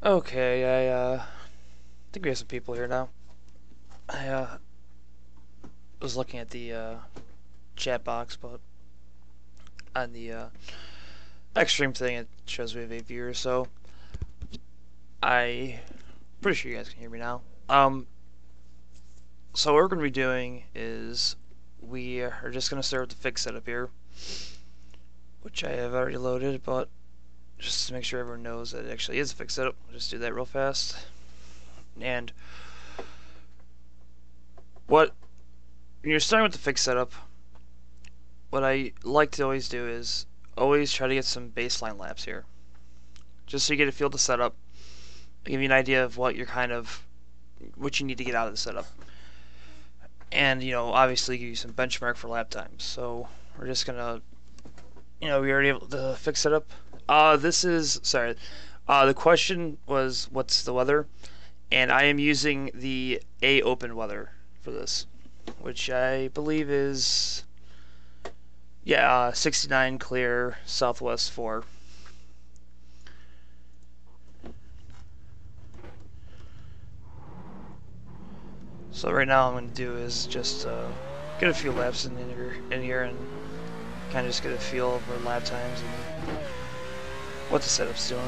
Okay, I think we have some people here now. I was looking at the chat box, but on the extreme thing it shows we have 8 viewers, so I pretty sure you guys can hear me now. So what we're gonna be doing is we are just gonna start with the fix setup here, which I have already loaded, but just to make sure everyone knows that it actually is a fix setup, I'll just do that real fast. And what when you're starting with the fix setup, what I like to always do is always try to get some baseline laps here, just so you get a feel of the setup, give you an idea of what what you need to get out of the setup, and obviously give you some benchmark for lap times. So we're just gonna, we already able to fix it up. This is sorry. The question was what's the weather, and I am using the A open weather for this, which I believe is 69 clear southwest 4. So right now, I'm going to do is just get a few laps in here, and kind of just get a feel of our lap times and what the setup's doing.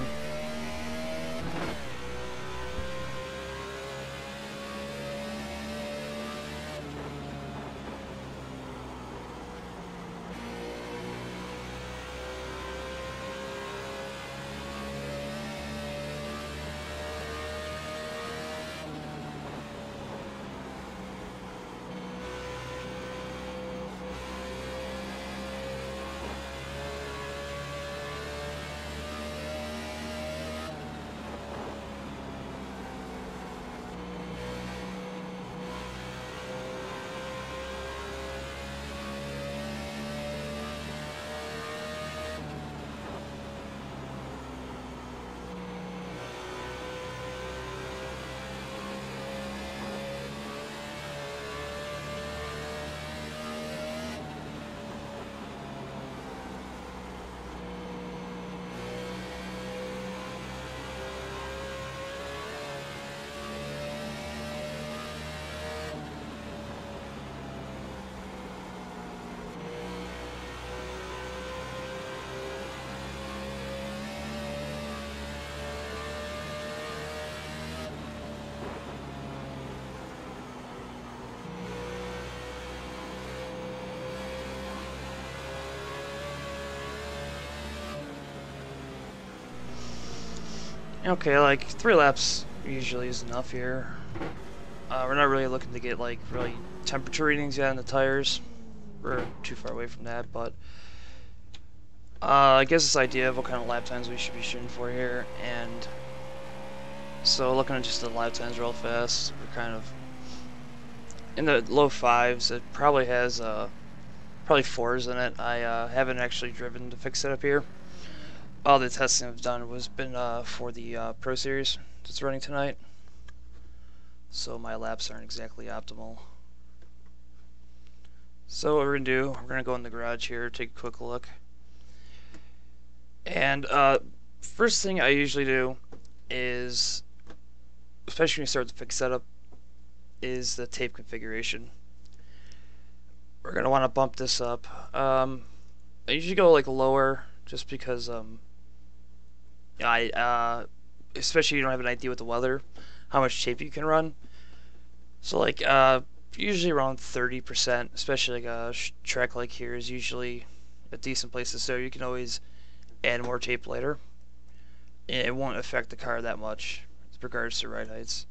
Okay, like 3 laps usually is enough here. We're not really looking to get like really temperature readings yet on the tires. We're too far away from that, but it gives us an idea of what kind of lap times we should be shooting for here. And so looking at just the lap times real fast, we're kind of in the low 5s. It probably has probably 4s in it. I haven't actually driven to fix it up here. All the testing I've done was been for the Pro Series that's running tonight, so my laps aren't exactly optimal. So what we're gonna do, we're gonna go in the garage here, take a quick look, and first thing I usually do is, especially when you start the fix setup, is the tape configuration. We're gonna want to bump this up. I usually go like lower, just because especially if you don't have an idea with the weather, how much tape you can run. So like usually around 30%, especially like a track like here is usually a decent place to start. You can always add more tape later. It won't affect the car that much with regards to ride heights.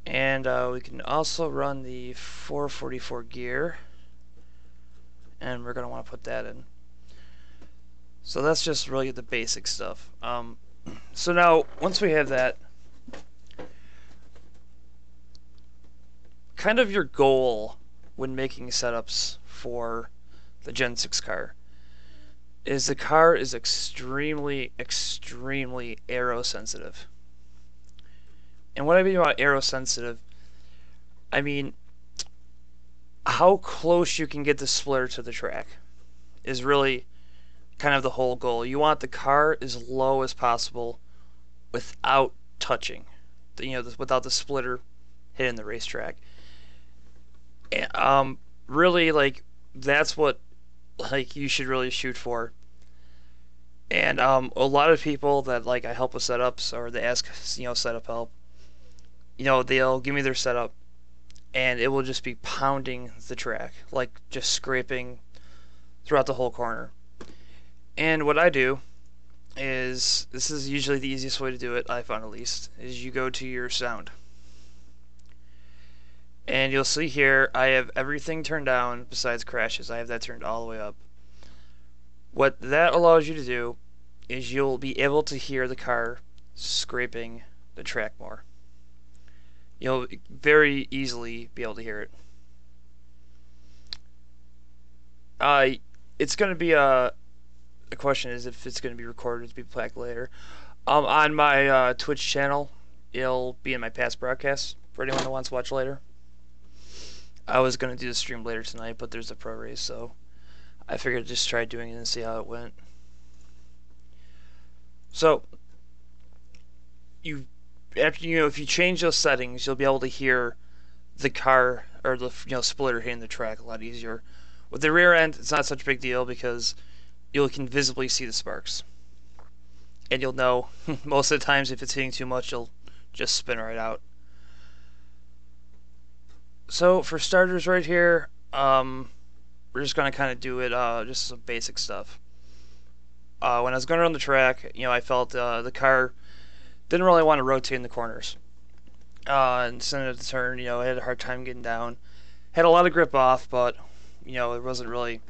And we can also run the 444 gear, and we're going to want to put that in. So that's just really the basic stuff. So now, once we have that, kind of your goal when making setups for the Gen 6 car is the car is extremely, extremely aero sensitive. And what I mean about aero sensitive, I mean how close you can get the splitter to the track is really kind of the whole goal. You want the car as low as possible without touching, without the splitter hitting the racetrack. And, really, like, that's what, like, you should really shoot for. And a lot of people that, like, I help with setups, or they ask, setup help, they'll give me their setup, and it will just be pounding the track, like just scraping throughout the whole corner. And what I do is, this is usually the easiest way to do it, I found at least, is you go to your sound. And you'll see here, I have everything turned down besides crashes. I have that turned all the way up. What that allows you to do is you'll be able to hear the car scraping the track more. You'll very easily be able to hear it. It's going to be the question is if it's going to be recorded to be played later. On my Twitch channel, it'll be in my past broadcasts for anyone that wants to watch later. I was going to do the stream later tonight, but there's a pro race, so I figured I'd just try doing it and see how it went. So, if you change those settings, you'll be able to hear the car or the splitter hitting the track a lot easier. With the rear end, it's not such a big deal because you can visibly see the sparks, and you'll know most of the times if it's hitting too much, you'll just spin right out. So for starters, right here, we're just gonna kind of do it, just some basic stuff. When I was going around the track, I felt the car didn't really want to rotate in the corners. And send it to turn, I had a hard time getting down. Had a lot of grip off, but it wasn't really.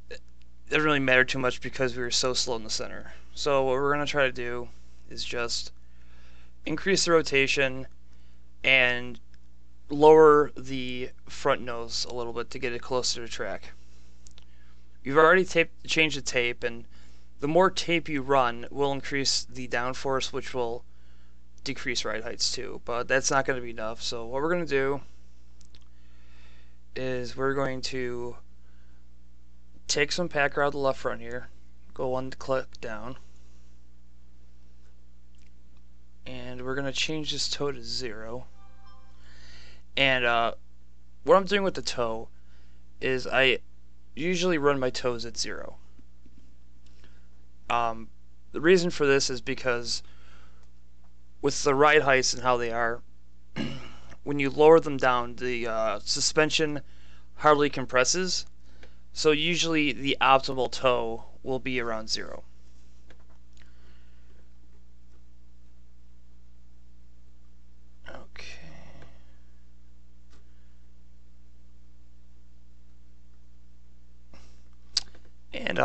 It didn't really matter too much because we were so slow in the center. So what we're gonna try to do is just increase the rotation and lower the front nose a little bit to get it closer to track. You've already changed the tape, and the more tape you run will increase the downforce, which will decrease ride heights too, but that's not going to be enough. So what we're going to do is we're going to take some packer out of the left front here, go one click down, and we're going to change this toe to 0. And what I'm doing with the toe is I usually run my toes at 0. The reason for this is because with the ride heights and how they are, when you lower them down, the suspension hardly compresses, so usually the optimal toe will be around 0. Okay. And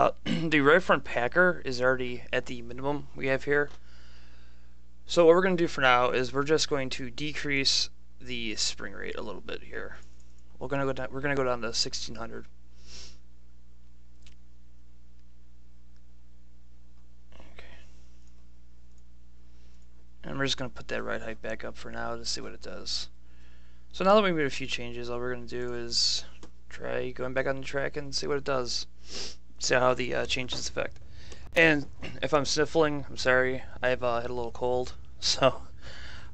the right front packer is already at the minimum we have here. So what we're going to do for now is we're just going to decrease the spring rate a little bit here. We're going to go down to 1600. Okay. And we're just going to put that ride height back up for now to see what it does. So now that we made a few changes, all we're going to do is try going back on the track and see what it does. See how the changes affect. And if I'm sniffling, I'm sorry. I've had a little cold, so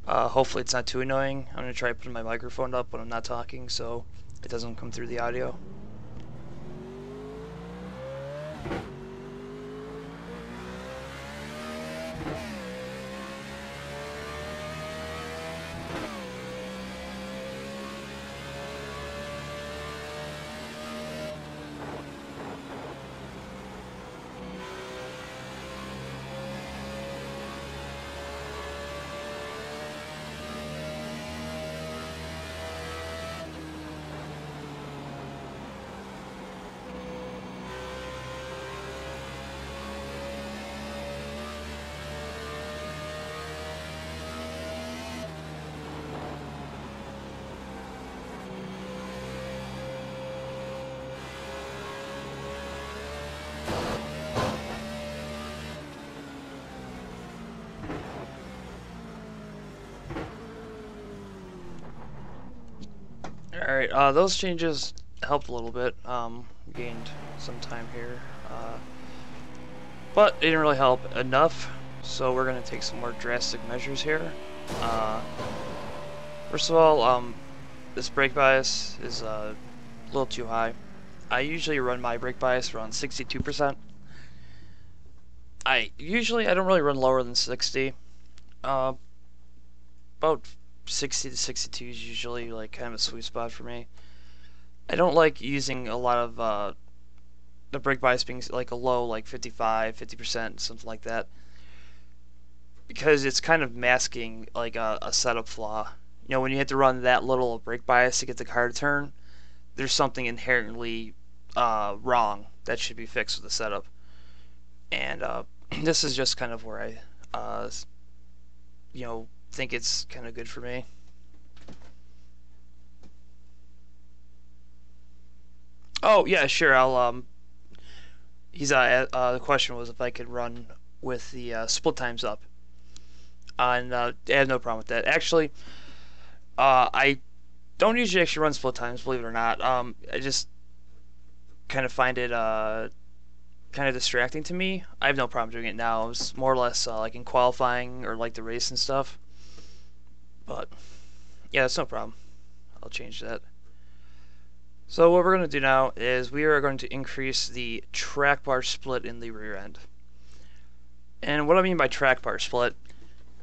hopefully it's not too annoying. I'm going to try putting my microphone up when I'm not talking so it doesn't come through the audio. Alright, those changes helped a little bit. Gained some time here. But it didn't really help enough. So we're going to take some more drastic measures here. First of all, this brake bias is a little too high. I usually run my brake bias around 62%. I don't really run lower than 60. About 60 to 62 is usually like kind of a sweet spot for me. I don't like using a lot of the brake bias being like a low, like 55, 50%, something like that, because it's kind of masking like a setup flaw. You know, when you have to run that little brake bias to get the car to turn, there's something inherently wrong that should be fixed with the setup. And this is just kind of where I, think it's kind of good for me. Oh yeah, sure. The question was if I could run with the split times up, and I have no problem with that. Actually, I don't usually actually run split times, believe it or not. I just kind of find it kind of distracting to me. I have no problem doing it now. It's more or less like in qualifying or like the race and stuff. But yeah, that's no problem. I'll change that. So what we're going to do now is we are going to increase the track bar split in the rear end. And what I mean by track bar split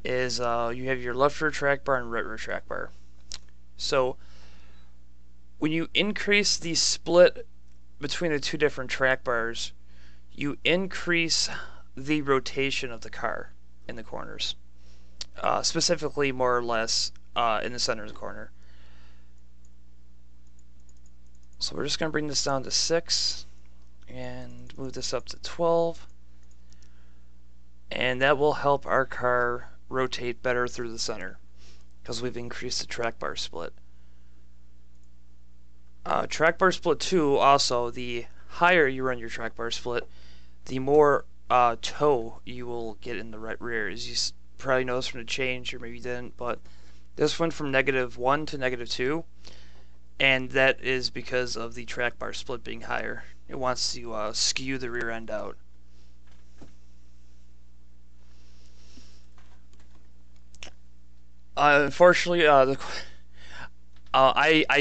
is you have your left rear track bar and right rear track bar. So when you increase the split between the two different track bars, you increase the rotation of the car in the corners. Specifically, more or less, in the center of the corner. So we're just going to bring this down to 6 and move this up to 12. And that will help our car rotate better through the center because we've increased the track bar split. Track bar split 2, also, the higher you run your track bar split, the more toe you will get in the right rear. As you probably noticed from the change, or maybe you didn't, but this went from -1 to -2. And that is because of the track bar split being higher. It wants to skew the rear end out. Unfortunately, I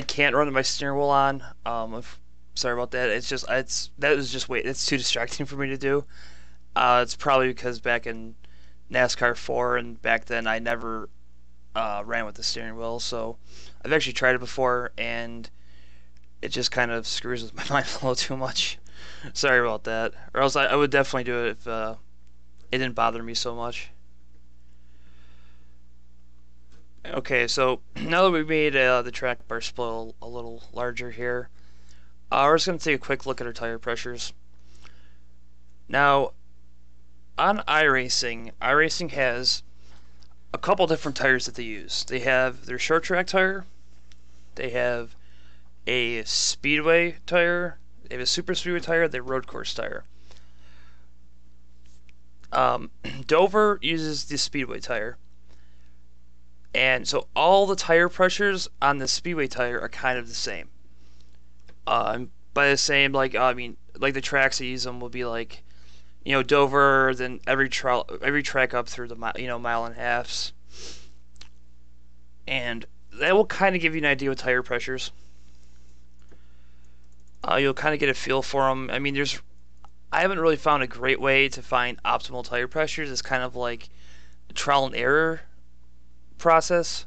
can't run my steering wheel on. Sorry about that. It's too distracting for me to do. It's probably because back in NASCAR 4 and back then I never ran with the steering wheel, so I've actually tried it before, and it just kind of screws with my mind a little too much. Sorry about that. Or else I would definitely do it if it didn't bother me so much. Okay, so now that we've made the track bar split a little larger here, we're just going to take a quick look at our tire pressures. Now, on iRacing has a couple different tires that they use. They have their short track tire, they have a speedway tire, they have a super speedway tire, they have a road course tire. Dover uses the speedway tire, and so all the tire pressures on the speedway tire are kind of the same. By the same, like like the tracks that use them will be like, Dover, then every track up through the mile and a halves, and that will kind of give you an idea of tire pressures. You'll kind of get a feel for them. I mean, I haven't really found a great way to find optimal tire pressures. It's kind of like a trial and error process.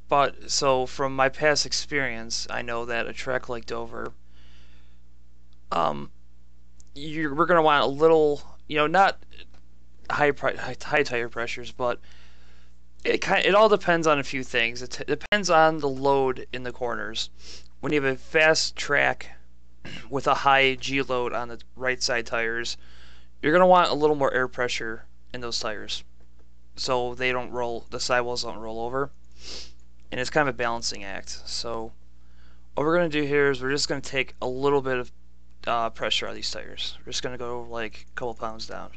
But so from my past experience, I know that a track like Dover, we're gonna want a little, not high tire pressures, but it all depends on a few things. It depends on the load in the corners. When you have a fast track with a high G load on the right side tires, you're gonna want a little more air pressure in those tires, so they don't roll, the sidewalls don't roll over, and it's kind of a balancing act. So what we're gonna do here is we're just gonna take a little bit of pressure out of these tires. We're just gonna go like a couple pounds down.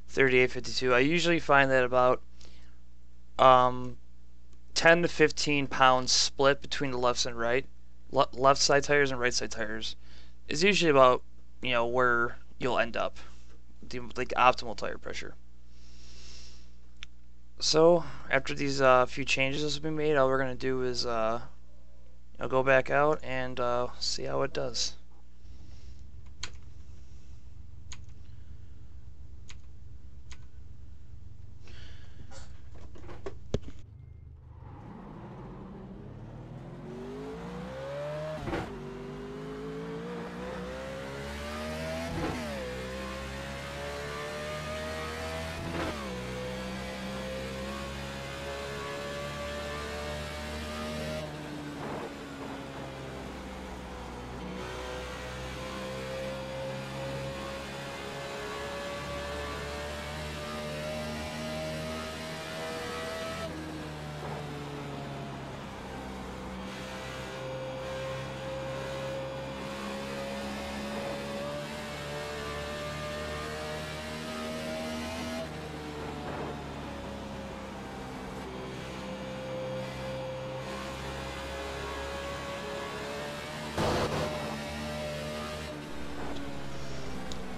38.52. I usually find that about 10 to 15 pounds split between the left and right, left side tires and right side tires is usually about where you'll end up the like optimal tire pressure. So after these few changes have been made, all we're gonna do is go back out and see how it does.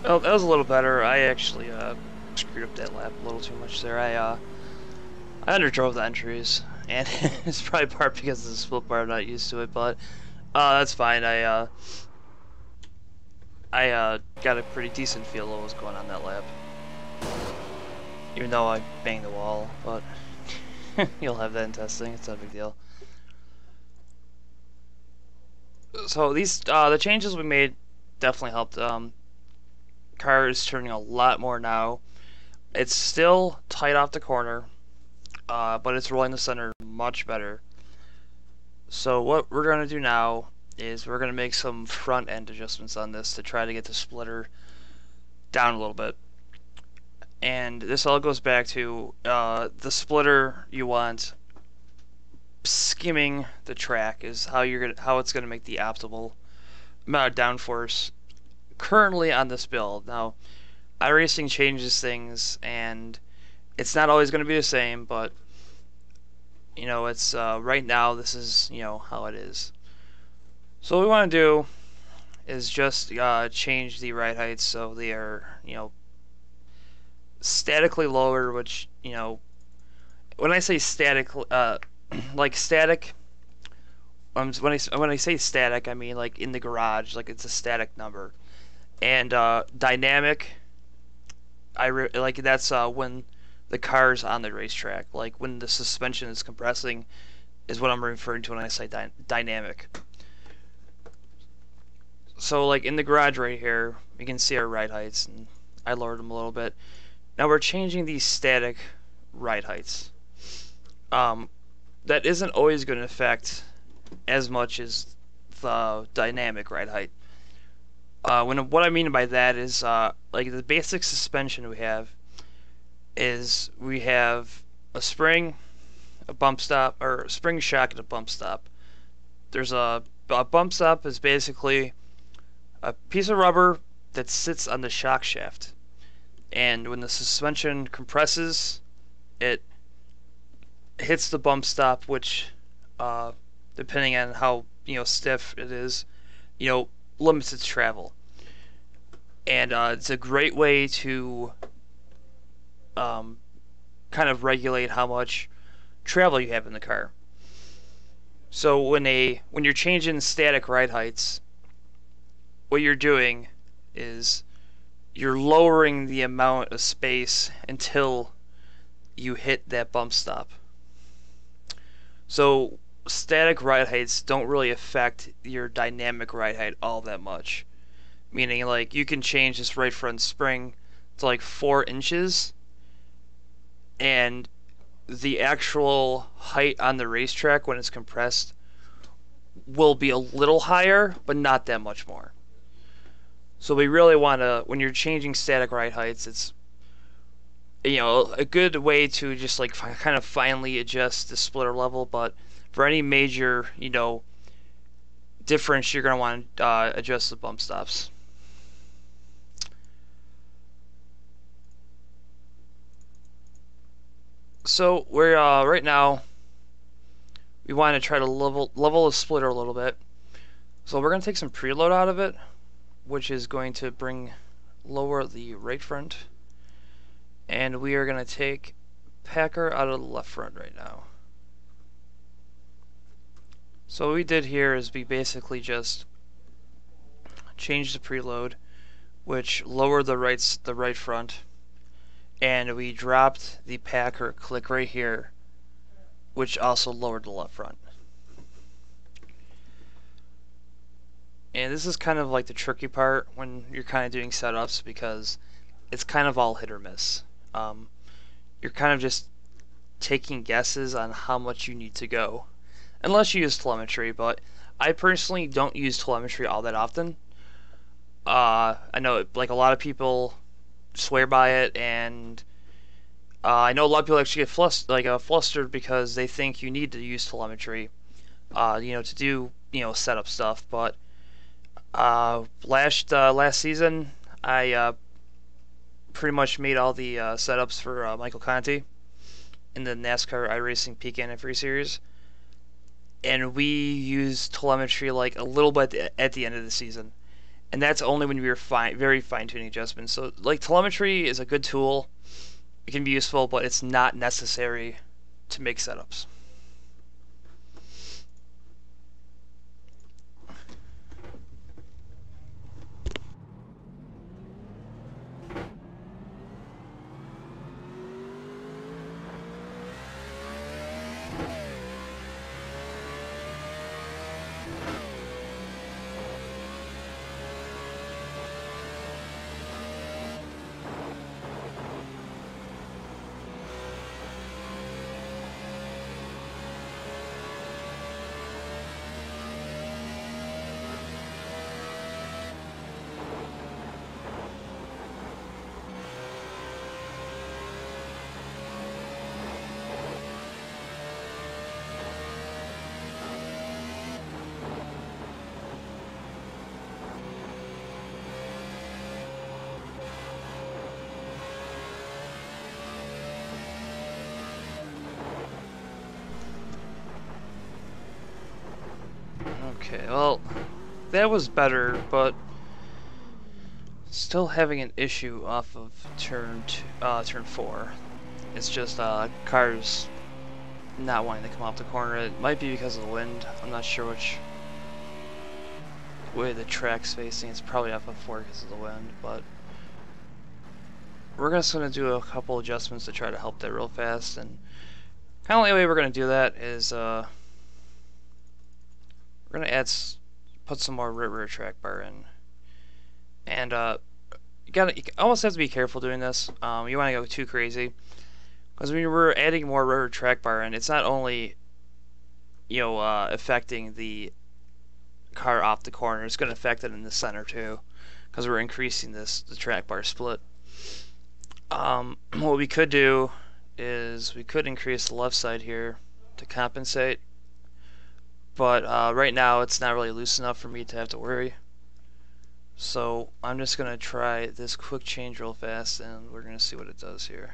Oh, that was a little better. I actually screwed up that lap a little too much there. I underdrove the entries, and it's probably part because of the split bar. I'm not used to it, but that's fine. I got a pretty decent feel of what was going on that lap, even though I banged the wall. But you'll have that in testing. It's not a big deal. So these the changes we made definitely helped. Car is turning a lot more now. It's still tight off the corner, but it's rolling the center much better. So what we're going to do now is we're going to make some front end adjustments on this to try to get the splitter down a little bit. And this all goes back to the splitter you want skimming the track is how it's gonna make the optimal amount of downforce currently on this build. Now, iRacing changes things, and it's not always going to be the same, but it's right now this is how it is. So what we want to do is just change the ride heights so they are statically lower, which when I say static, like static. When I say static, I mean like in the garage, like it's a static number. And dynamic, like that's when the car's on the racetrack. Like when the suspension is compressing, is what I'm referring to when I say dynamic. So like in the garage right here, you can see our ride heights, and I lowered them a little bit. Now we're changing these static ride heights. That isn't always going to affect as much as the dynamic ride height. What I mean by that is like the basic suspension we have is we have a spring, a bump stop, or a spring shock and a bump stop. There's a bump stop is basically a piece of rubber that sits on the shock shaft, and when the suspension compresses, it hits the bump stop, which depending on how stiff it is, limits its travel. And it's a great way to kind of regulate how much travel you have in the car. So when you're changing static ride heights, what you're doing is you're lowering the amount of space until you hit that bump stop. So static ride heights don't really affect your dynamic ride height all that much. Meaning, like, you can change this right front spring to like 4 inches, and the actual height on the racetrack when it's compressed will be a little higher, but not that much more. So we really want to, when you're changing static ride heights, it's a good way to just like kind of finely adjust the splitter level. But for any major difference, you're going to want to adjust the bump stops. So we're right now we want to try to level the splitter a little bit. So we're going to take some preload out of it, which is going to bring lower the right front, and we are going to take Packer out of the left front right now. So what we did here is we basically just changed the preload, which lowered the right front, and we dropped the Packer click right here, which also lowered the left front. And this is kind of like the tricky part when you're kind of doing setups, because it's kind of all hit or miss. You're kind of just taking guesses on how much you need to go, unless you use telemetry, but I personally don't use telemetry all that often. I know like a lot of people swear by it, and I know a lot of people actually get flustered because they think you need to use telemetry, to do setup stuff. But last season, I pretty much made all the setups for Michael Conti in the NASCAR iRacing Peak Anniversary Series, and we used telemetry like a little bit at the end of the season, and that's only when we were very fine-tuning adjustments. So like telemetry is a good tool, it can be useful, but it's not necessary to make setups. Okay, well, that was better, but still having an issue off of turn 4. It's just cars not wanting to come off the corner. It might be because of the wind. I'm not sure which way the track's facing. It's probably off of 4 because of the wind, but we're just going to do a couple adjustments to try to help that real fast. And kind of the only way we're going to do that is we're going to put some more rear track bar in. And you almost have to be careful doing this. You want to go too crazy, because when we're adding more rear track bar in, it's not only affecting the car off the corner, it's going to affect it in the center too, because we're increasing the track bar split. What we could do is we could increase the left side here to compensate, but right now it's not really loose enough for me to have to worry. So I'm just going to try this quick change real fast, and we're going to see what it does here.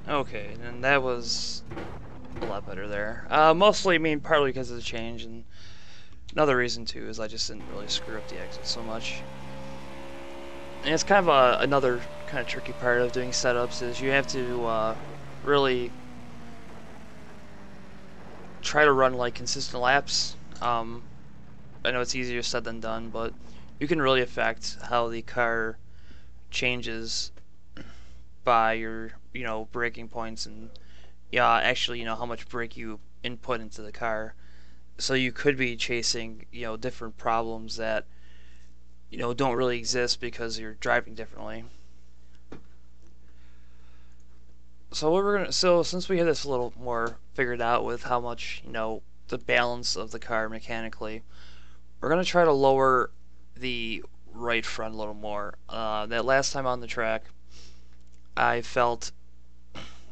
Okay, and that was a lot better there. Mostly, partly because of the change, and another reason too is I just didn't really screw up the exit so much. And it's kind of another kind of tricky part of doing setups is you have to really try to run like consistent laps. I know it's easier said than done, but you can really affect how the car changes by your, braking points and yeah, actually, how much brake you input into the car. So you could be chasing, different problems that, don't really exist because you're driving differently. So what we're gonna, so since we have this a little more figured out with how much, the balance of the car mechanically, we're gonna try to lower the right front a little more. That last time on the track, I felt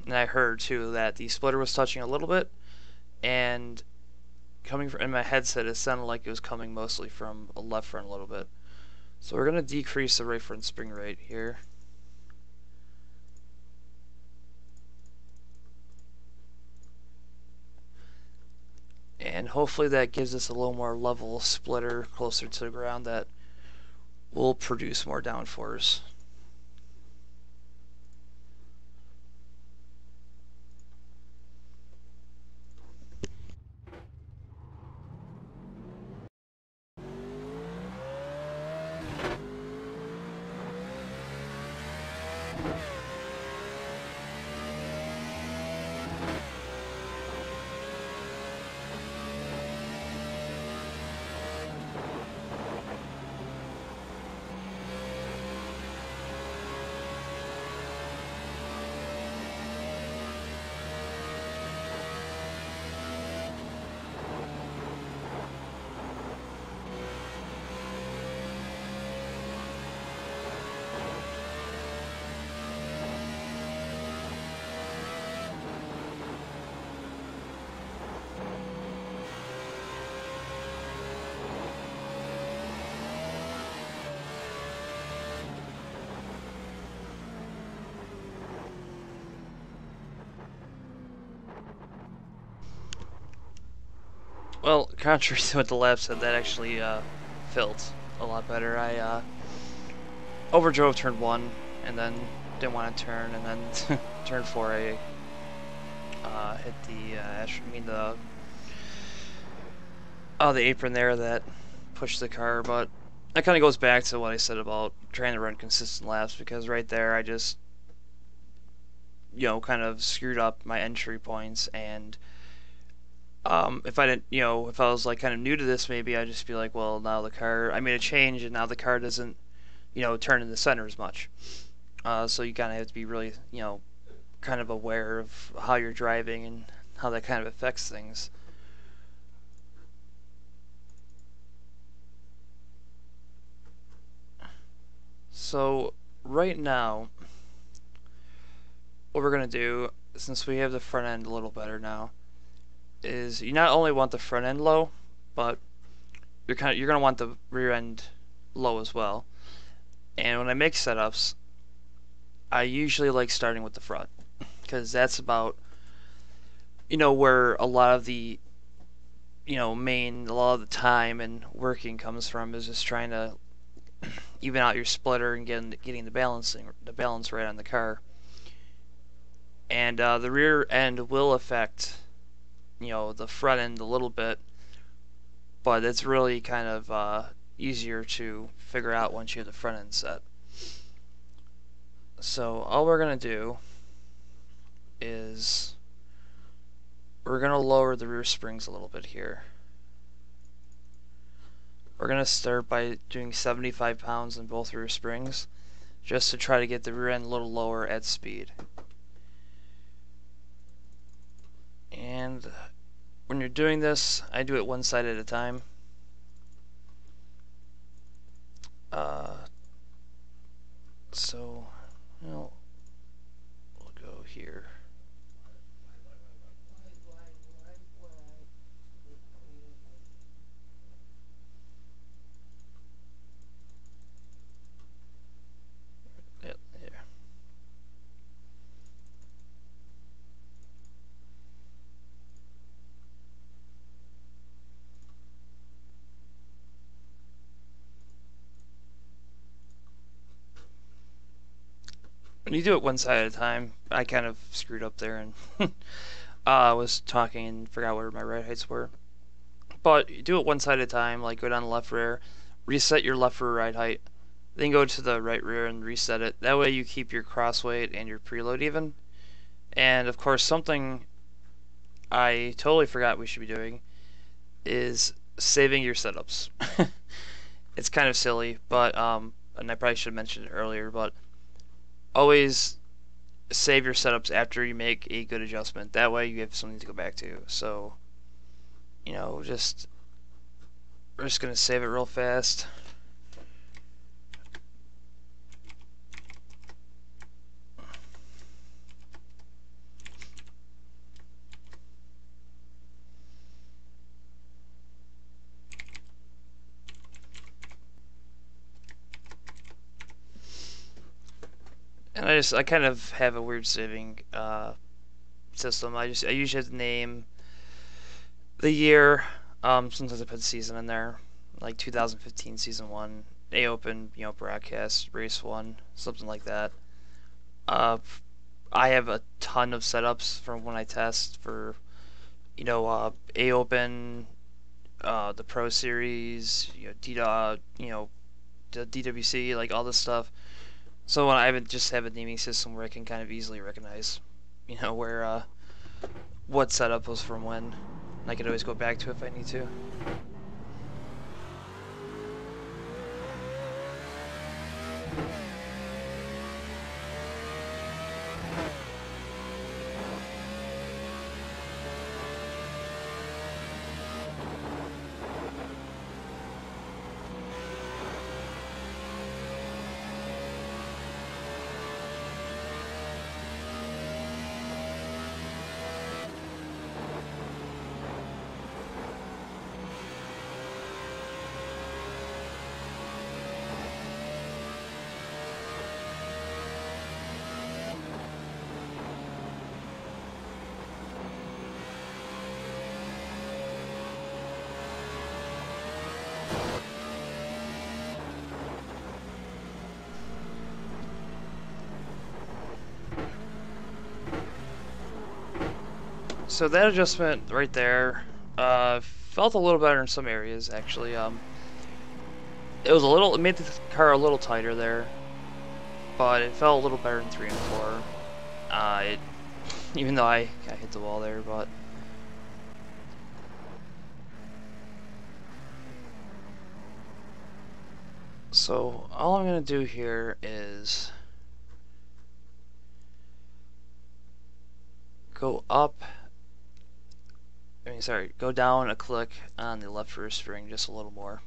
and I heard too that the splitter was touching a little bit, and coming from in my headset, it sounded like it was coming mostly from a left front a little bit. So we're gonna decrease the right front spring rate here. And hopefully that gives us a little more level splitter closer to the ground that will produce more downforce. Well, contrary to what the lab said, that actually felt a lot better. I overdrove turn 1 and then didn't want to turn, and then turn 4 I hit the apron there that pushed the car. But that kind of goes back to what I said about trying to run consistent laps, because right there I just kind of screwed up my entry points. And if I didn't, if I was like kind of new to this, maybe I'd just be like, well, now the car, I made a change and now the car doesn't, turn in the center as much. So you kind of have to be really, kind of aware of how you're driving and how that kind of affects things. So right now, what we're gonna do, since we have the front end a little better now, is you not only want the front end low, but you're gonna want the rear end low as well. And when I make setups, I usually like starting with the front, because that's about where a lot of the a lot of the time and working comes from, is just trying to even out your splitter and getting the balance right on the car. And the rear end will affect the front end a little bit, but it's really kind of easier to figure out once you have the front end set. So all we're gonna do is we're gonna lower the rear springs a little bit here. We're gonna start by doing 75 pounds in both rear springs, just to try to get the rear end a little lower at speed. And when you're doing this, I do it one side at a time. So, we'll go here. Yep, here. When you do it one side at a time, I kind of screwed up there and I was talking and forgot where my right heights were. But you do it one side at a time, like go down the left rear. reset your left rear ride height, then go to the right rear and reset it. That way you keep your cross weight and your preload even. And of course, something I totally forgot we should be doing is saving your setups. It's kind of silly, but and I probably should have mentioned it earlier, but always save your setups after you make a good adjustment. That way you have something to go back to. So, just we're just gonna save it real fast. And I kind of have a weird saving system. I usually have the name, the year. Sometimes I put the season in there, like 2015 season 1, A Open, broadcast, race 1, something like that. Uh, I have a ton of setups from when I test for, A Open, the Pro Series, the DWC, like all this stuff. So when I would just have a naming system where I can kind of easily recognize, where what setup was from when. And I could always go back to it if I need to. So that adjustment right there felt a little better in some areas actually. It made the car a little tighter there, but it felt a little better in 3 and 4. Even though I hit the wall there, but so all I'm gonna do here is go down a click on the left rear spring just a little more.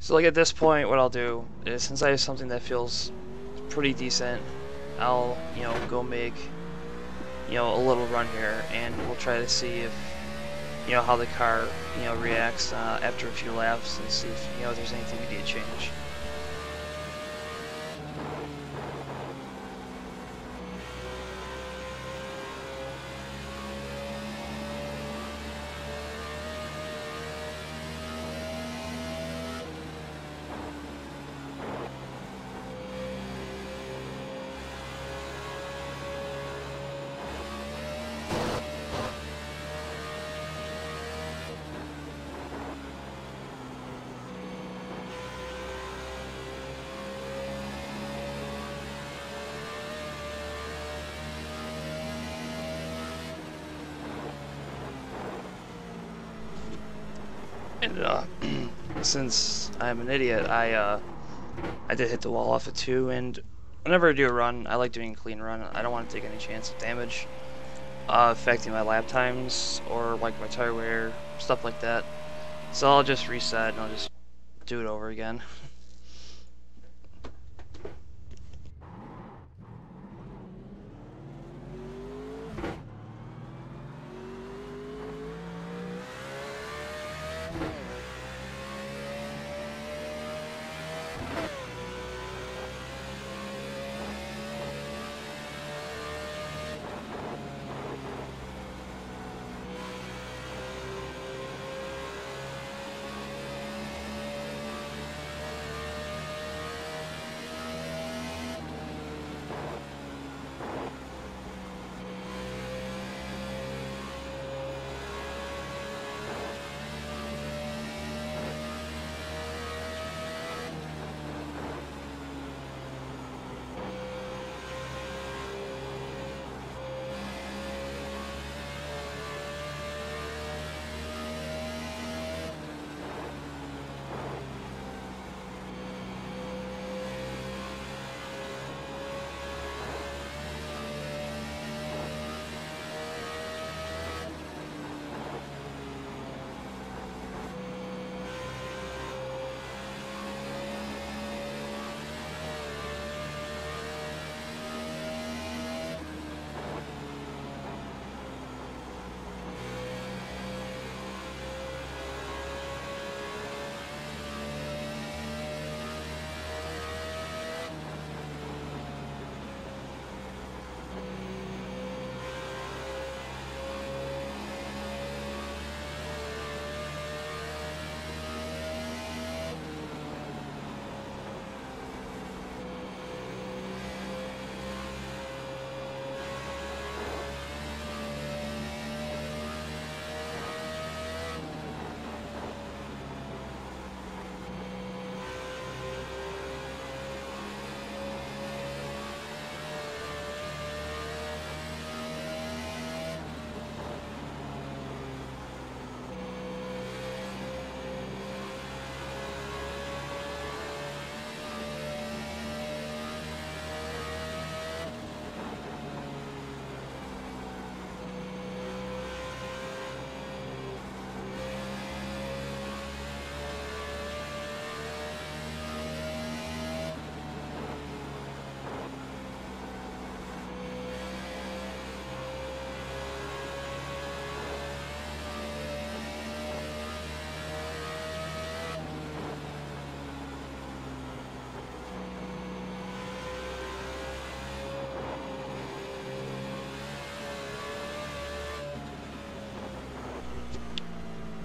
So like at this point, what I'll do is, since I have something that feels pretty decent, I'll go make a little run here, and we'll try to see if how the car reacts after a few laps, and see if there's anything we need to change. And since I'm an idiot, I did hit the wall off at 2, and whenever I do a run, I like doing a clean run. I don't want to take any chance of damage affecting my lap times or like my tire wear, stuff like that. So I'll just reset and I'll just do it over again.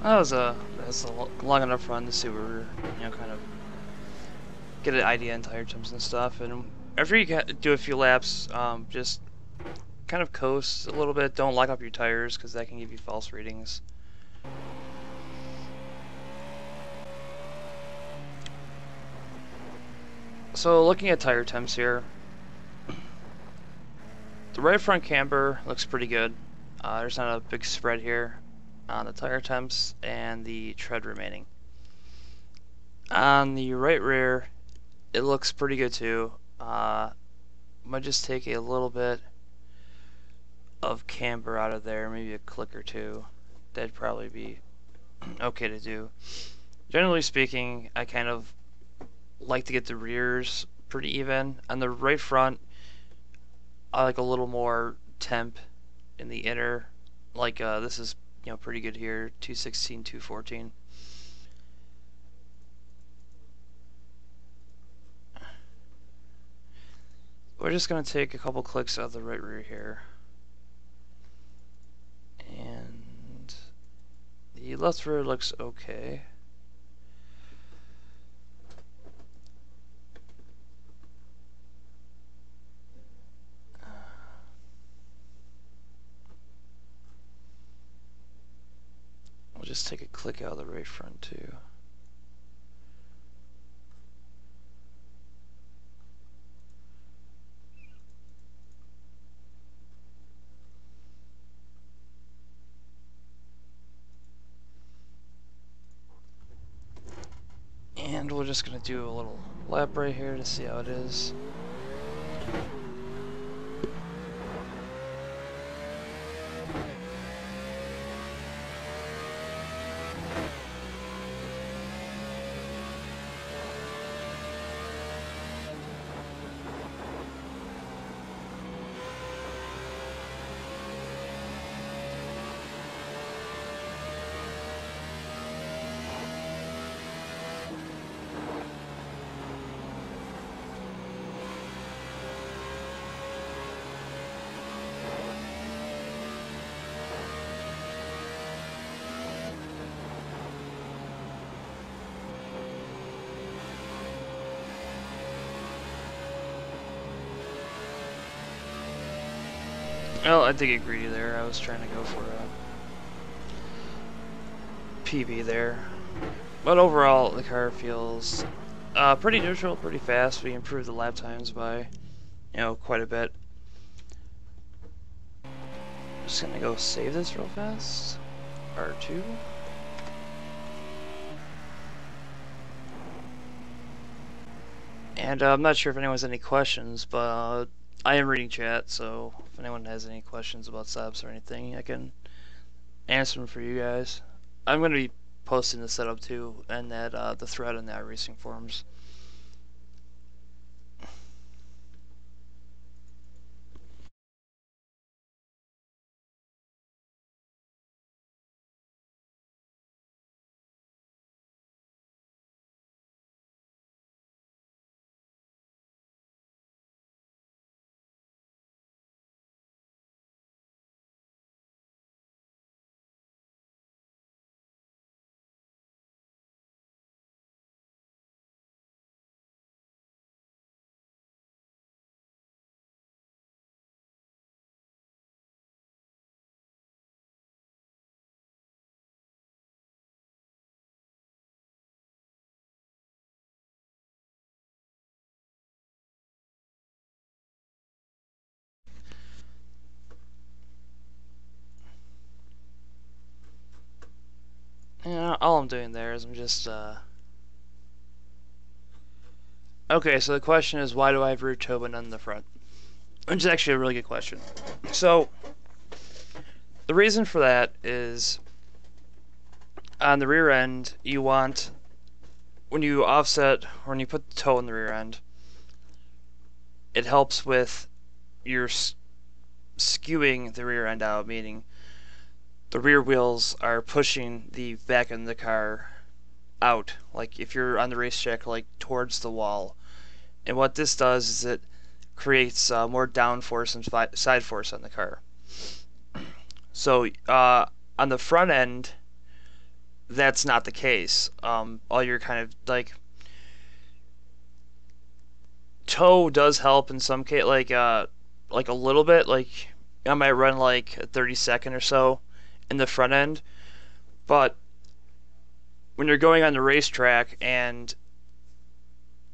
that's a long enough run to see where we're, kind of get an idea on tire temps and stuff. And after you do a few laps, just kind of coast a little bit. Don't lock up your tires because that can give you false readings. So looking at tire temps here, the right front camber looks pretty good. There's not a big spread here on the tire temps and the tread remaining. On the right rear, it looks pretty good too. I might just take a little bit of camber out of there, maybe a click or two. That'd probably be okay to do. Generally speaking, I kind of like to get the rears pretty even. On the right front, I like a little more temp in the inner. Like this is pretty good here, 216, 214. We're just gonna take a couple clicks out of the right rear here. And the left rear looks okay. We'll just take a click out of the right front too. And we're just gonna do a little lap right here to see how it is. Well, I did get greedy there. I was trying to go for a PB there. But overall, the car feels pretty neutral, pretty fast. We improved the lap times by, quite a bit. Just gonna go save this real fast. R2. And I'm not sure if anyone has any questions, but I am reading chat, so if anyone has any questions about subs or anything, I can answer them for you guys. I'm going to be posting the setup too, and that the thread on the Iracing forums. Yeah, all I'm doing there is I'm just okay, so the question is, why do I have rear toe but none in the front? Which is actually a really good question. So the reason for that is on the rear end, you want, when you offset, or when you put the toe in the rear end, it helps with your skewing the rear end out, meaning the rear wheels are pushing the back end of the car out, like if you're on the racetrack, like towards the wall. And what this does is it creates more downforce and side force on the car. So on the front end, that's not the case. All your kind of like toe does help in some case, like a little bit. Like I might run like a 30-second or so in the front end, but when you're going on the racetrack and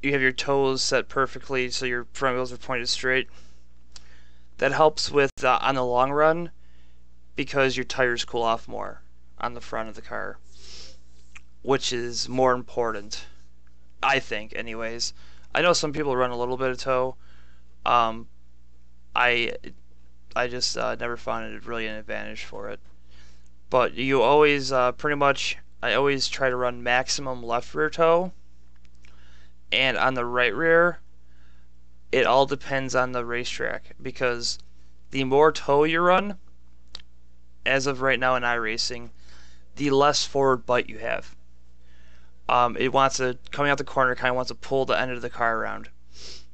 you have your toes set perfectly so your front wheels are pointed straight, that helps with on the long run because your tires cool off more on the front of the car, which is more important, I think. Anyways, I know some people run a little bit of toe. Um, I I just never found it really an advantage for it. But you always pretty much I always try to run maximum left rear toe, and on the right rear, it all depends on the racetrack because the more toe you run, as of right now in iRacing, the less forward bite you have. It wants to coming out the corner, kind of wants to pull the end of the car around.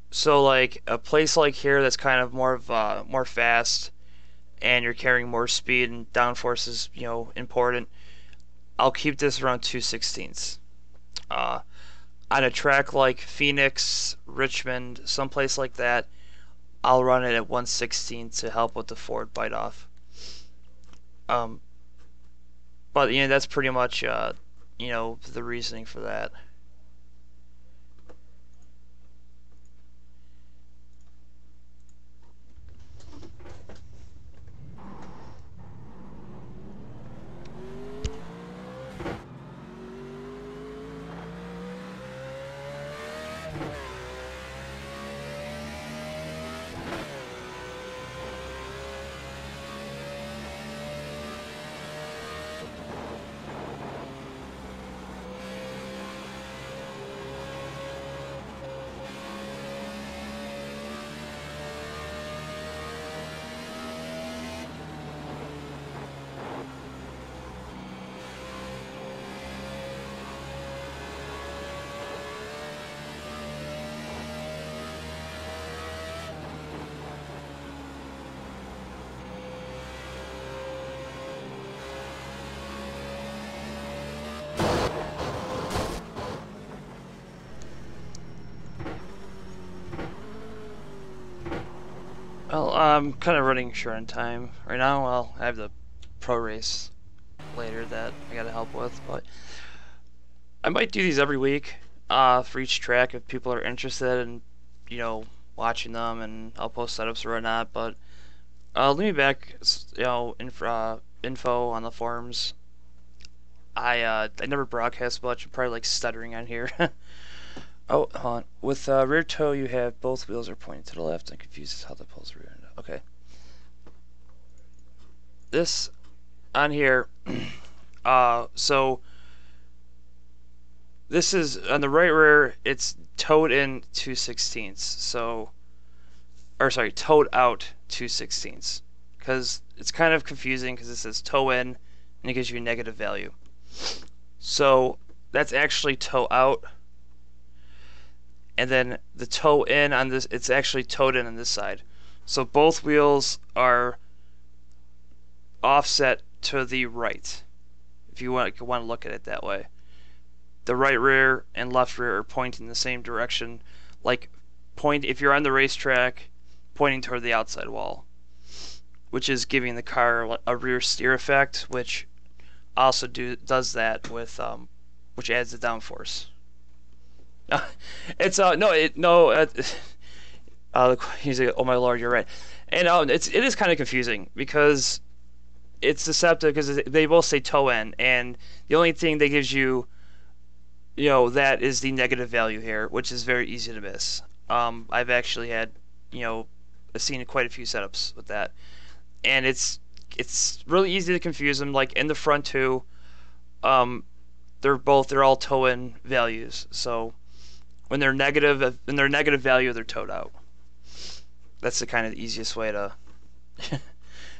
So like a place like here that's kind of more fast, and you're carrying more speed and downforce is important. I'll keep this around 2/16. On a track like Phoenix, Richmond, someplace like that, I'll run it at 1/16 to help with the forward bite off. Um, but that's pretty much the reasoning for that. Well, I'm kind of running short on time right now. Well, I have the pro race later that I gotta help with, but I might do these every week for each track if people are interested in, watching them, and I'll post setups or whatnot. But leave me back, info on the forums. I never broadcast much. I'm probably like stuttering on here. Oh, hold on. With rear toe, you have both wheels are pointing to the left, and confuses how the poles rear end. Okay. This on here, so this is on the right rear. It's towed in 2/16. So, or sorry, towed out 2/16. Because it's kind of confusing because it says toe in and it gives you a negative value. So that's actually toe out. And then the toe in on this, it's actually towed in on this side. So both wheels are offset to the right, if you want to look at it that way. The right rear and left rear are pointing in the same direction, like if you're on the racetrack, pointing toward the outside wall, which is giving the car a rear steer effect, which also does that with which adds the downforce. It's no it no he's like, oh my lord, you're right. And it is kind of confusing because it's deceptive because they both say toe in, and the only thing that gives you that is the negative value here, which is very easy to miss. I've actually had seen quite a few setups with that, and it's really easy to confuse them. Like in the front too, they're all toe in values, so when they're negative value, they're towed out. That's the kind of the easiest way to.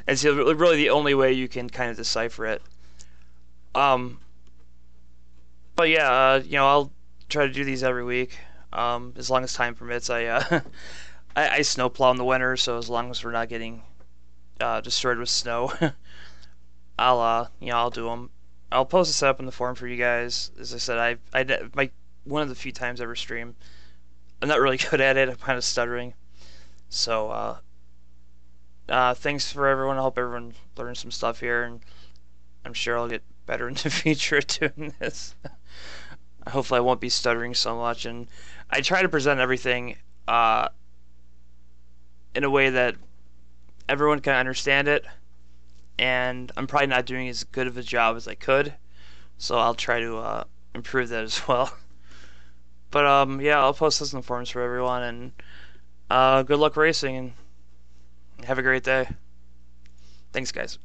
It's really the only way you can kind of decipher it. But yeah, I'll try to do these every week, as long as time permits. I snowplow in the winter, so as long as we're not getting destroyed with snow, I'll do them. I'll post a setup in the forum for you guys. As I said, one of the few times I ever stream. I'm not really good at it. I'm kind of stuttering. So thanks for everyone. I hope everyone learned some stuff here, and I'm sure I'll get better in the future at doing this. Hopefully, I won't be stuttering so much, and I try to present everything in a way that everyone can understand it. And I'm probably not doing as good of a job as I could, so I'll try to improve that as well. But yeah, I'll post this in the forums for everyone, and good luck racing, and have a great day. Thanks, guys.